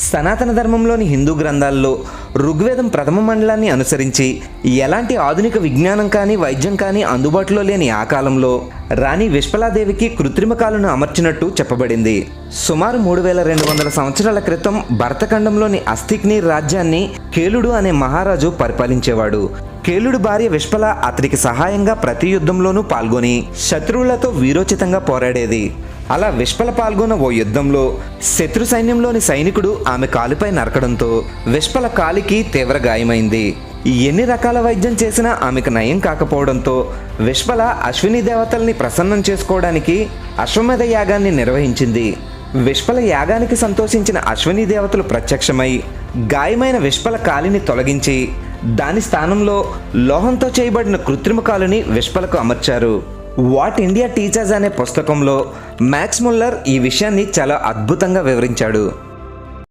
సనాతన ధర్మంలోని హిందూ గ్రంథాల్లో ఋగ్వేదం ప్రథమ మండలాన్ని అనుసరించి ఎలాంటి ఆధునిక విజ్ఞానం కానీ వైద్యం కానీ అందుబాటులో లేని ఆ కాలంలో రాణి విశ్వలాదేవికి కృత్రిమ కాలును అమర్చినట్టు చెప్పబడింది. సుమారు 3200 సంవత్సరాల క్రితం భరతఖండంలోని అస్తిక్నీర్ రాజ్యాన్ని కేలుడు అనే మహారాజు పరిపాలించేవాడు. కేలుడు భార్య విశ్వల అతడికి సహాయంగా ప్రతి యుద్ధంలోనూ పాల్గొని శత్రువులతో వీరోచితంగా పోరాడేది. అలా విశ్వల పాల్గొన్న ఓ యుద్ధంలో శత్రు సైన్యంలోని సైనికుడు ఆమె కాలుపై నరకడంతో విశ్వల కాలికి తీవ్ర గాయమైంది. ఎన్ని రకాల వైద్యం చేసినా ఆమెకు నయం కాకపోవడంతో విశ్వల అశ్విని దేవతల్ని ప్రసన్నం చేసుకోవడానికి అశ్వమేధ యాగాన్ని నిర్వహించింది. విశ్వల యాగానికి సంతోషించిన అశ్విని దేవతలు ప్రత్యక్షమై గాయమైన విశ్వల కాలిని తొలగించి దాని స్థానంలో లోహంతో చేయబడిన కృత్రిమ కాలుని విశ్వలకు అమర్చారు. వాట్ ఇండియా టీచర్స్ అనే పుస్తకంలో మ్యాక్స్ ముల్లర్ ఈ విషయాన్ని చాలా అద్భుతంగా వివరించాడు.